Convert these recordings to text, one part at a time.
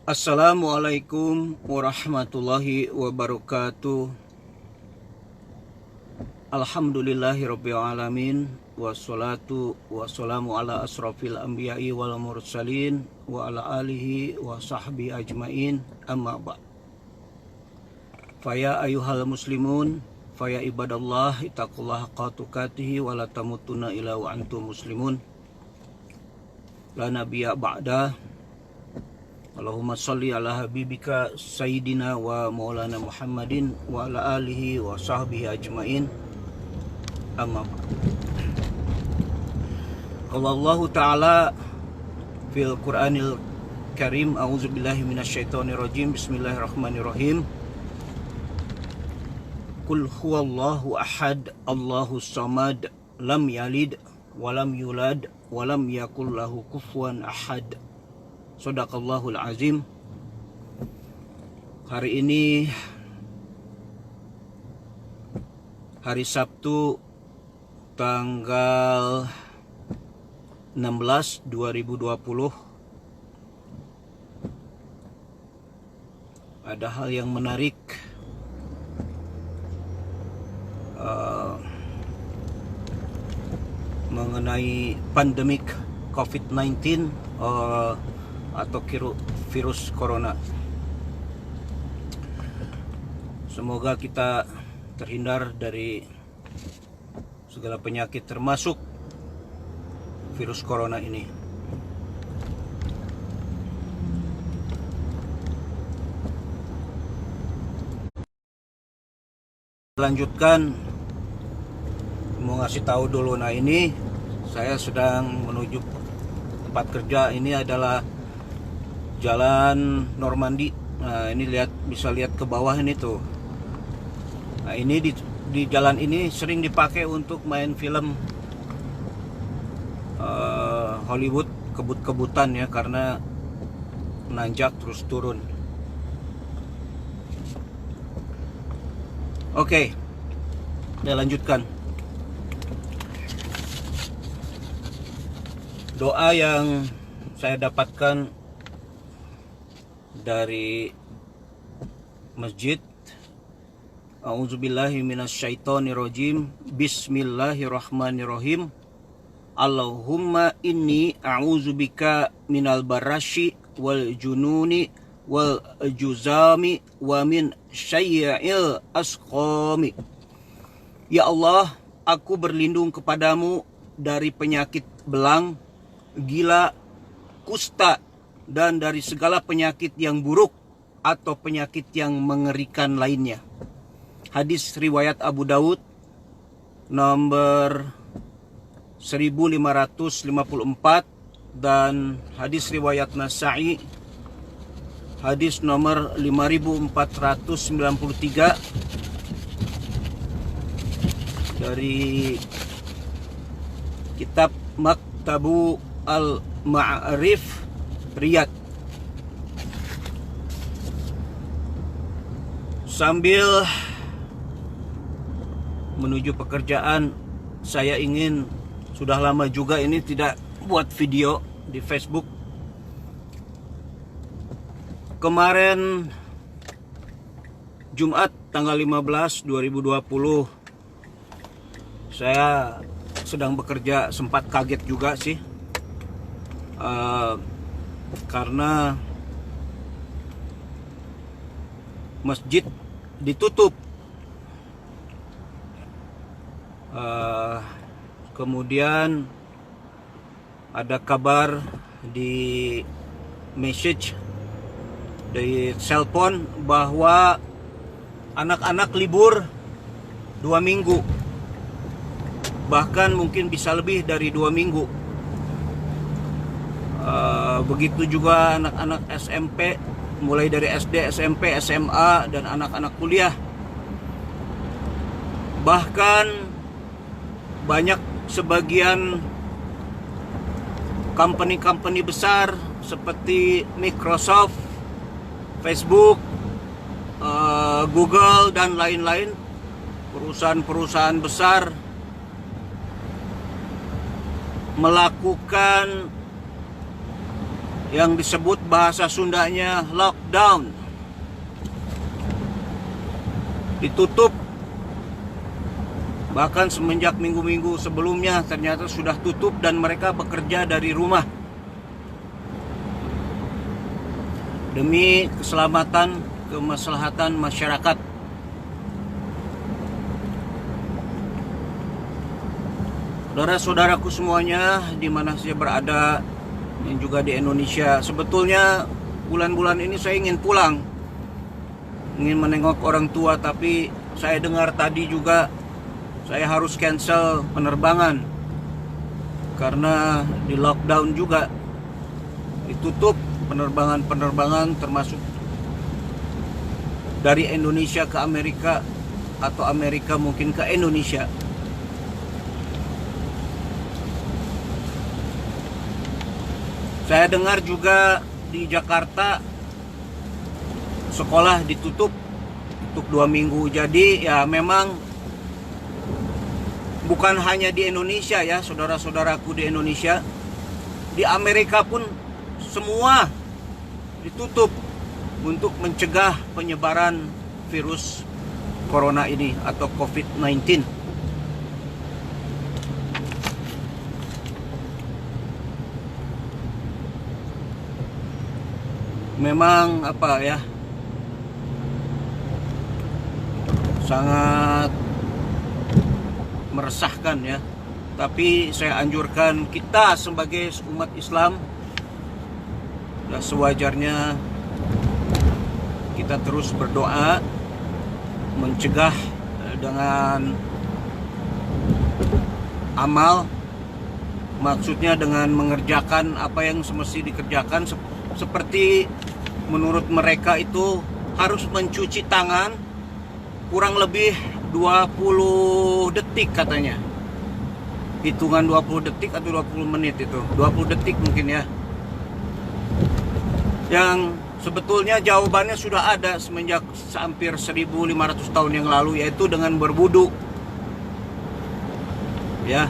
Assalamualaikum warahmatullahi wabarakatuh. Alhamdulillahirabbil alamin, wassalatu wassalamu ala asrofil anbiya'i wal mursalin wa ala alihi wa sahbihi ajmain, amma ba'd. Faya ayuhal muslimun, faya ibadallah, ittaqullaha haqqa tuqatih wa la tamutunna illa wa antum muslimun. La nabiyya ba'da. Allahumma salli ala habibika sayyidina wa maulana Muhammadin wa ala alihi wa sahbihi ajmain, amma ba'd. Qala Allah ta'ala fil Qur'anil Karim, a'udzubillahi minasyaitonir rajim, bismillahirrahmanirrahim. Qul huwallahu ahad, Allahus samad, lam yalid wa lam yulad wa lam yakul lahu kufuwan ahad. Shadaqallahul azim. Hari ini hari Sabtu tanggal 16 2020. Ada hal yang menarik mengenai pandemik COVID-19 atau virus corona. Semoga kita terhindar dari segala penyakit termasuk virus corona ini. Lanjutkan, mau ngasih tahu dulu. Nah, ini saya sedang menuju tempat kerja. Ini adalah Jalan Normandi. Nah, ini bisa lihat ke bawah ini tuh. Nah, ini di jalan ini sering dipakai untuk main film Hollywood, kebut-kebutan ya, karena nanjak terus turun. Oke, kita lanjutkan. Doa yang saya dapatkan dari masjid. A'udzubillahi minasyaitonirrajim. Bismillahirrahmanirrahim. Allahumma inni a'udzubika minal barasyi wal jununi wal juzami wa min syai'il asqami. Ya Allah, aku berlindung kepadamu dari penyakit belang, gila, kusta, dan dari segala penyakit yang buruk atau penyakit yang mengerikan lainnya. Hadis riwayat Abu Daud nomor 1554 dan hadis riwayat Nasa'i hadis nomor 5493 dari kitab Maktabu Al-Ma'arif Riyadh. Sambil menuju pekerjaan, saya ingin, sudah lama juga ini tidak buat video di Facebook. Kemarin Jumat tanggal 15 2020 saya sedang bekerja, sempat kaget juga sih, karena masjid ditutup. Kemudian ada kabar di message di cellphone bahwa anak-anak libur 2 minggu, bahkan mungkin bisa lebih dari 2 minggu. Begitu juga anak-anak SMP, mulai dari SD, SMP, SMA, dan anak-anak kuliah. Bahkan banyak sebagian company-company besar seperti Microsoft, Facebook, Google, dan lain-lain, perusahaan-perusahaan besar melakukan yang disebut bahasa Sundanya lockdown. Ditutup. Bahkan semenjak minggu-minggu sebelumnya ternyata sudah tutup dan mereka bekerja dari rumah. Demi keselamatan, kemaslahatan masyarakat. Saudara-saudaraku semuanya, di mana saya berada, dan juga di Indonesia. Sebetulnya bulan-bulan ini saya ingin pulang, ingin menengok orang tua, tapi saya dengar tadi juga saya harus cancel penerbangan karena di lockdown juga, ditutup penerbangan-penerbangan termasuk dari Indonesia ke Amerika atau Amerika mungkin ke Indonesia. Saya dengar juga di Jakarta sekolah ditutup untuk 2 minggu. Jadi ya memang bukan hanya di Indonesia ya, saudara-saudaraku di Indonesia, di Amerika pun semua ditutup untuk mencegah penyebaran virus corona ini atau COVID-19. Memang apa ya, sangat meresahkan ya. Tapi saya anjurkan kita sebagai umat Islam, ya sewajarnya kita terus berdoa, mencegah dengan amal, maksudnya dengan mengerjakan apa yang semestinya dikerjakan. Seperti menurut mereka itu harus mencuci tangan kurang lebih 20 detik katanya. Hitungan 20 detik atau 20 menit itu. 20 detik mungkin ya. Yang sebetulnya jawabannya sudah ada semenjak hampir 1500 tahun yang lalu, yaitu dengan berwudu. Ya.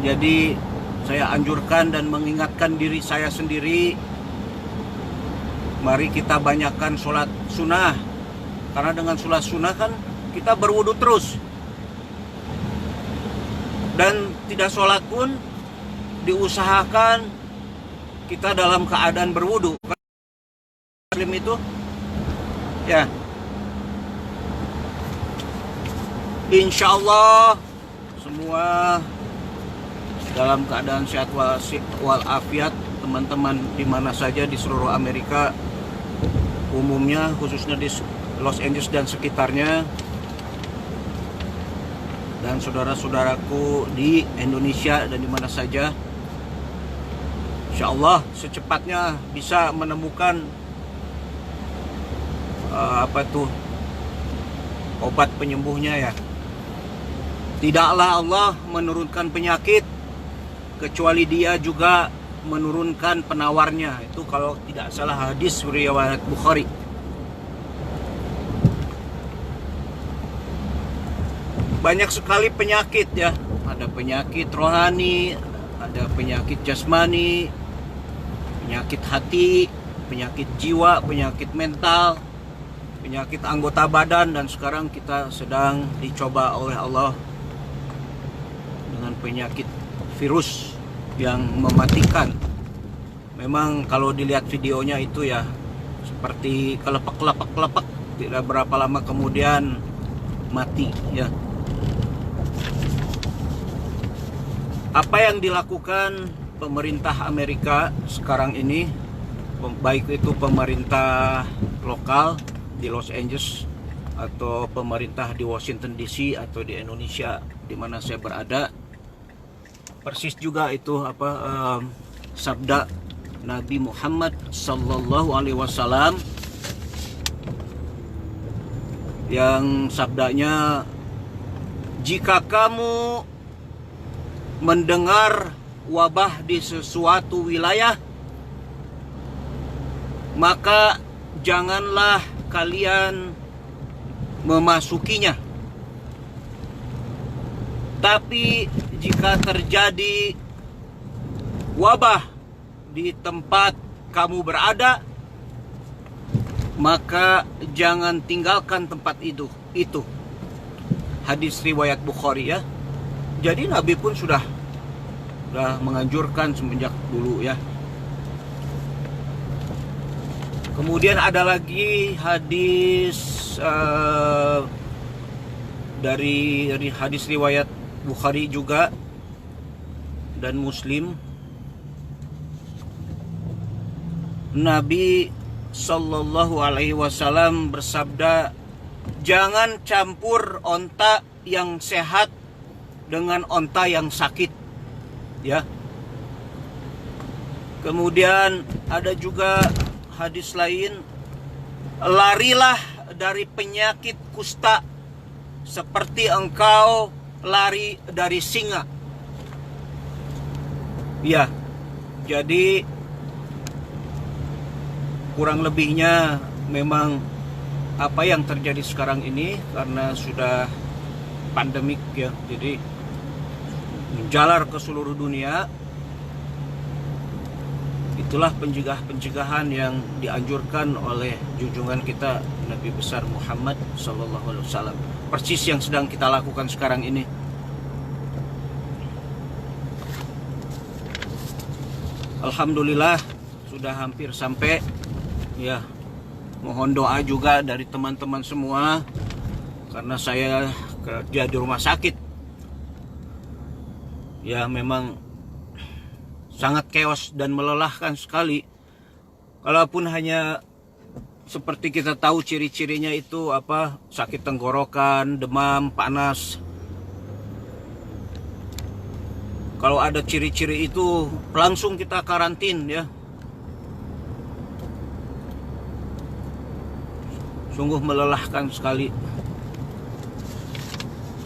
Jadi saya anjurkan dan mengingatkan diri saya sendiri, mari kita banyakkan sholat sunnah. Karena dengan sholat sunnah kan kita berwudu terus. Dan tidak sholat pun diusahakan kita dalam keadaan berwudu. Muslim itu ya, insya Allah semua dalam keadaan sehat walafiat, teman-teman di mana saja di seluruh Amerika umumnya, khususnya di Los Angeles dan sekitarnya, dan saudara-saudaraku di Indonesia dan di mana saja, insya Allah secepatnya bisa menemukan obat penyembuhnya ya. Tidaklah Allah menurunkan penyakit kecuali Dia juga menurunkan penawarnya. Itu kalau tidak salah hadis riwayat Bukhari. Banyak sekali penyakit ya. Ada penyakit rohani, ada penyakit jasmani, penyakit hati, penyakit jiwa, penyakit mental, penyakit anggota badan, dan sekarang kita sedang dicoba oleh Allah dengan penyakit virus yang mematikan. Memang kalau dilihat videonya itu ya seperti kelepek, tidak berapa lama kemudian mati ya. Apa yang dilakukan pemerintah Amerika sekarang ini, baik itu pemerintah lokal di Los Angeles atau pemerintah di Washington DC atau di Indonesia di mana saya berada, persis juga itu sabda Nabi Muhammad sallallahu alaihi wasallam yang sabdanya, jika kamu mendengar wabah di sesuatu wilayah, maka janganlah kalian memasukinya. Tapi jika terjadi wabah di tempat kamu berada, maka jangan tinggalkan tempat itu. Hadis riwayat Bukhari ya. Jadi Nabi pun sudah menganjurkan semenjak dulu ya. Kemudian ada lagi hadis dari hadis riwayat Bukhari juga dan Muslim. Nabi Sallallahu Alaihi Wasallam bersabda, jangan campur onta yang sehat dengan onta yang sakit, ya. Kemudian ada juga hadis lain, larilah dari penyakit kusta seperti engkau lari dari singa. Ya, jadi kurang lebihnya memang apa yang terjadi sekarang ini karena sudah pandemik ya, jadi menjalar ke seluruh dunia. Itulah pencegahan yang dianjurkan oleh junjungan kita Nabi besar Muhammad Sallallahu Alaihi Wasallam. Persis yang sedang kita lakukan sekarang ini. Alhamdulillah sudah hampir sampai ya. Mohon doa juga dari teman-teman semua karena saya kerja di rumah sakit. Ya memang sangat chaos dan melelahkan sekali. Kalaupun hanya seperti kita tahu ciri-cirinya itu apa, sakit tenggorokan, demam, panas. Kalau ada ciri-ciri itu langsung kita karantin ya. Sungguh melelahkan sekali.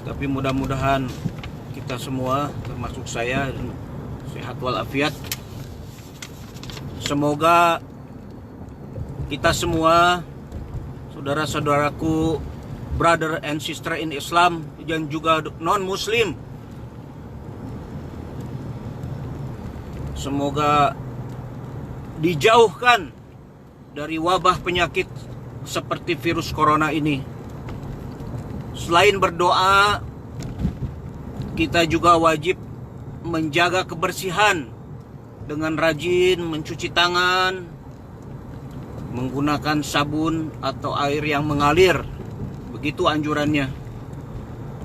Tapi mudah-mudahan kita semua termasuk saya sehat walafiat. Semoga kita semua, saudara-saudaraku, brother and sister in Islam dan juga non-muslim, semoga dijauhkan dari wabah penyakit seperti virus corona ini. Selain berdoa, kita juga wajib menjaga kebersihan dengan rajin mencuci tangan, menggunakan sabun atau air yang mengalir. Begitu anjurannya.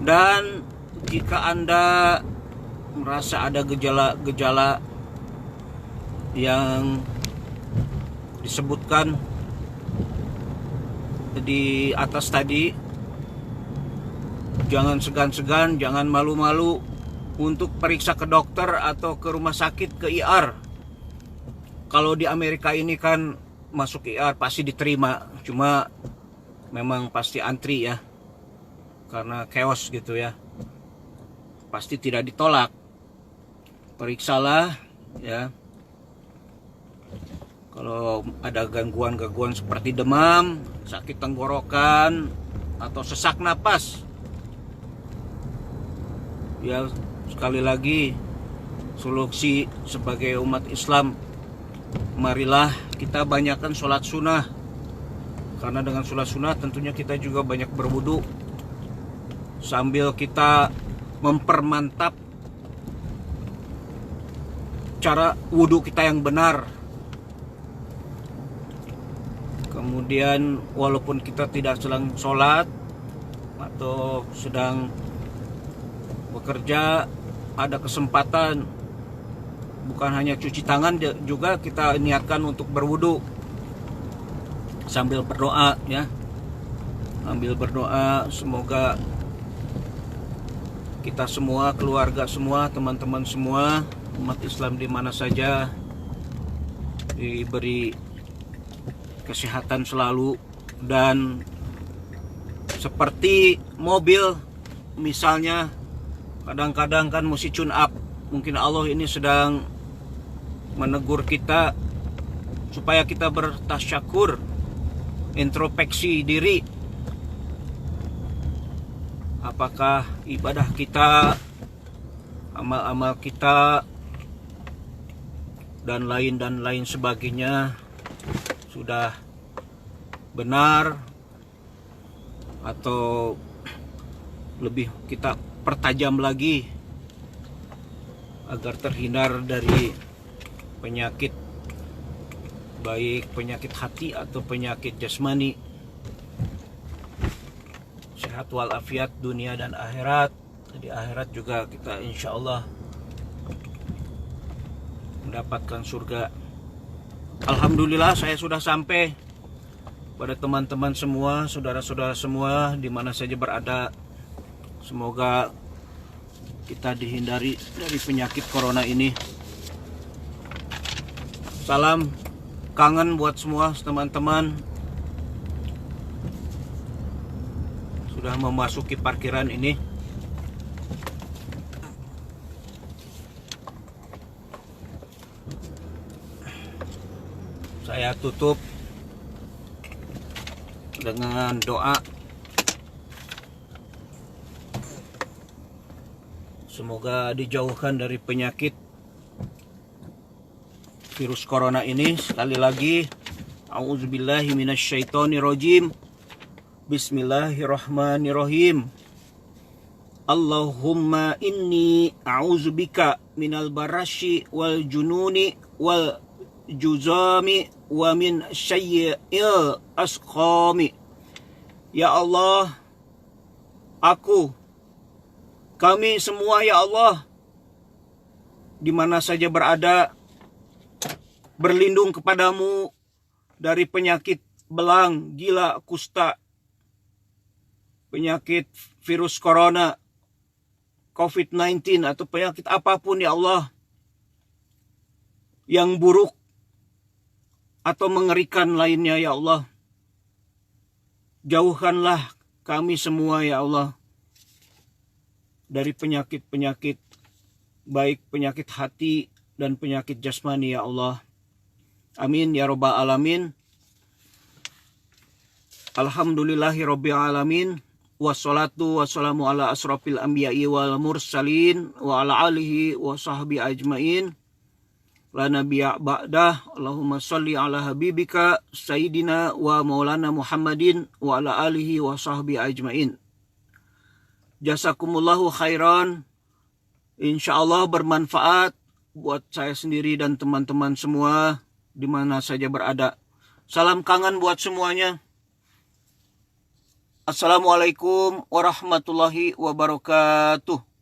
Dan jika Anda merasa ada gejala-gejala yang disebutkan di atas tadi, jangan segan-segan, jangan malu-malu untuk periksa ke dokter atau ke rumah sakit, ke IR. Kalau di Amerika ini kan masuk IR pasti diterima, cuma memang pasti antri ya, karena chaos gitu ya, pasti tidak ditolak. Periksalah ya. Kalau ada gangguan-gangguan seperti demam, sakit tenggorokan, atau sesak napas, ya sekali lagi solusi sebagai umat Islam, marilah kita banyakkan sholat sunnah. Karena dengan sholat sunnah tentunya kita juga banyak berwudu, sambil kita mempermantap cara wudu kita yang benar. Kemudian walaupun kita tidak sedang sholat atau sedang bekerja, ada kesempatan bukan hanya cuci tangan, juga kita niatkan untuk berwudu sambil berdoa ya. Sambil berdoa semoga kita semua, keluarga semua, teman-teman semua, umat Islam di mana saja diberi kesehatan selalu. Dan seperti mobil misalnya, kadang-kadang kan mesti tune up. Mungkin Allah ini sedang menegur kita supaya kita bertasyakur, introspeksi diri. Apakah ibadah kita, amal-amal kita dan lain sebagainya sudah benar atau lebih kita pertajam lagi agar terhindar dari penyakit, baik penyakit hati atau penyakit jasmani. Sehat walafiat dunia dan akhirat. Di akhirat juga kita insya Allah mendapatkan surga. Alhamdulillah saya sudah sampai. Pada teman-teman semua, saudara-saudara semua di mana saja berada, semoga kita dihindari dari penyakit corona ini. Salam kangen buat semua teman-teman. Sudah memasuki parkiran ini. Saya tutup dengan doa. Semoga dijauhkan dari penyakit virus corona ini. Sekali lagi, a'udzubillahi minasyaitonirrajim. Bismillahirrahmanirrahim. Allahumma inni a'udzubika minal barasyi wal jununi wal juzami wa min syayyi'il asqami. Ya Allah, kami semua ya Allah, di mana saja berada, berlindung kepadamu dari penyakit belang, gila, kusta, penyakit virus corona, COVID-19 atau penyakit apapun ya Allah yang buruk atau mengerikan lainnya ya Allah. Jauhkanlah kami semua ya Allah dari penyakit-penyakit, baik penyakit hati dan penyakit jasmani ya Allah. Amin ya rabbal alamin. Alhamdulillahi rabbil alamin. Wassalatu wassalamu ala asrafil anbiya'i wal mursalin wa ala alihi wa sahbihi ajmain. La nabiyya ba'dah. Allahumma salli ala habibika sayyidina wa maulana Muhammadin wa ala alihi wa sahbihi ajmain. Jazakumullahu khairan. Insyaallah bermanfaat buat saya sendiri dan teman-teman semua di mana saja berada. Salam kangen buat semuanya. Assalamualaikum warahmatullahi wabarakatuh.